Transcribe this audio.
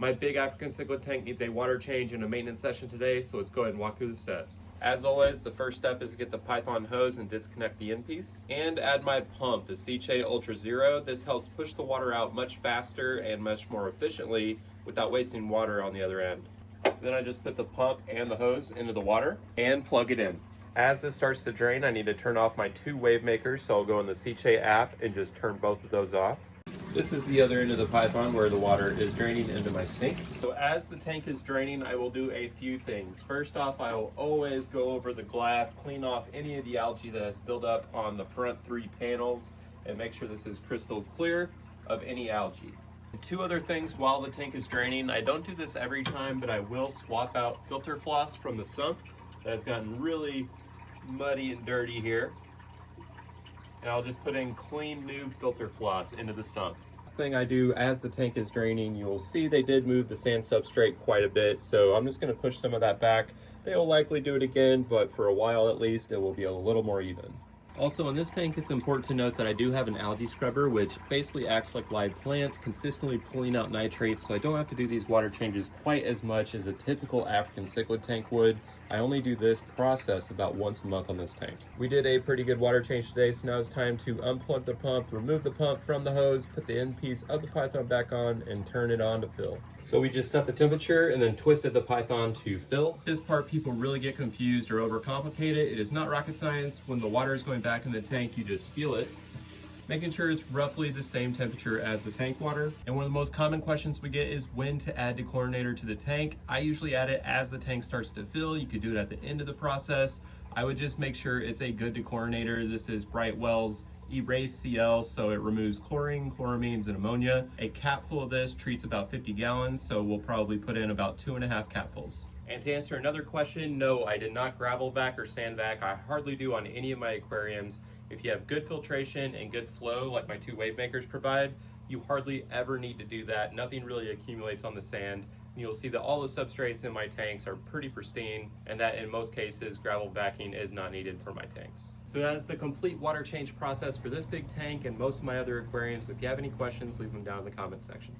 My big African cichlid tank needs a water change and a maintenance session today, so let's go ahead and walk through the steps. As always, the first step is to get the Python hose and disconnect the end piece, and add my pump, the Sicce Ultra Zero. This helps push the water out much faster and much more efficiently without wasting water on the other end. Then I just put the pump and the hose into the water and plug it in. As this starts to drain, I need to turn off my two wave makers, so I'll go in the Sicce app and just turn both of those off. This is the other end of the Python where the water is draining into my sink. So as the tank is draining, I will do a few things. First off, I will always go over the glass, clean off any of the algae that has built up on the front three panels, and make sure this is crystal clear of any algae. Two other things while the tank is draining. I don't do this every time, but I will swap out filter floss from the sump that has gotten really muddy and dirty here. And I'll just put in clean new filter floss into the sump. Next thing I do as the tank is draining, you'll see they did move the sand substrate quite a bit, so I'm just going to push some of that back. They'll likely do it again, but for a while at least it will be a little more even. Also in this tank, it's important to note that I do have an algae scrubber, which basically acts like live plants, consistently pulling out nitrates, so I don't have to do these water changes quite as much as a typical African cichlid tank would. I only do this process about once a month on this tank. We did a pretty good water change today, so now it's time to unplug the pump, remove the pump from the hose, put the end piece of the Python back on, and turn it on to fill. So we just set the temperature and then twisted the Python to fill. This part people really get confused or overcomplicate it. It is not rocket science. When the water is going back in the tank, you just feel it, making sure it's roughly the same temperature as the tank water. And one of the most common questions we get is when to add dechlorinator to the tank. I usually add it as the tank starts to fill. You could do it at the end of the process. I would just make sure it's a good dechlorinator. This is Brightwell's Erase CL, so it removes chlorine, chloramines, and ammonia. A capful of this treats about 50 gallons, so we'll probably put in about 2.5 capfuls. And to answer another question, no, I did not gravel vac or sand vac. I hardly do on any of my aquariums. If you have good filtration and good flow, like my two wave makers provide, you hardly ever need to do that. Nothing really accumulates on the sand. You'll see that all the substrates in my tanks are pretty pristine, and that in most cases, gravel vacuuming is not needed for my tanks. So that's the complete water change process for this big tank and most of my other aquariums. If you have any questions, leave them down in the comment section.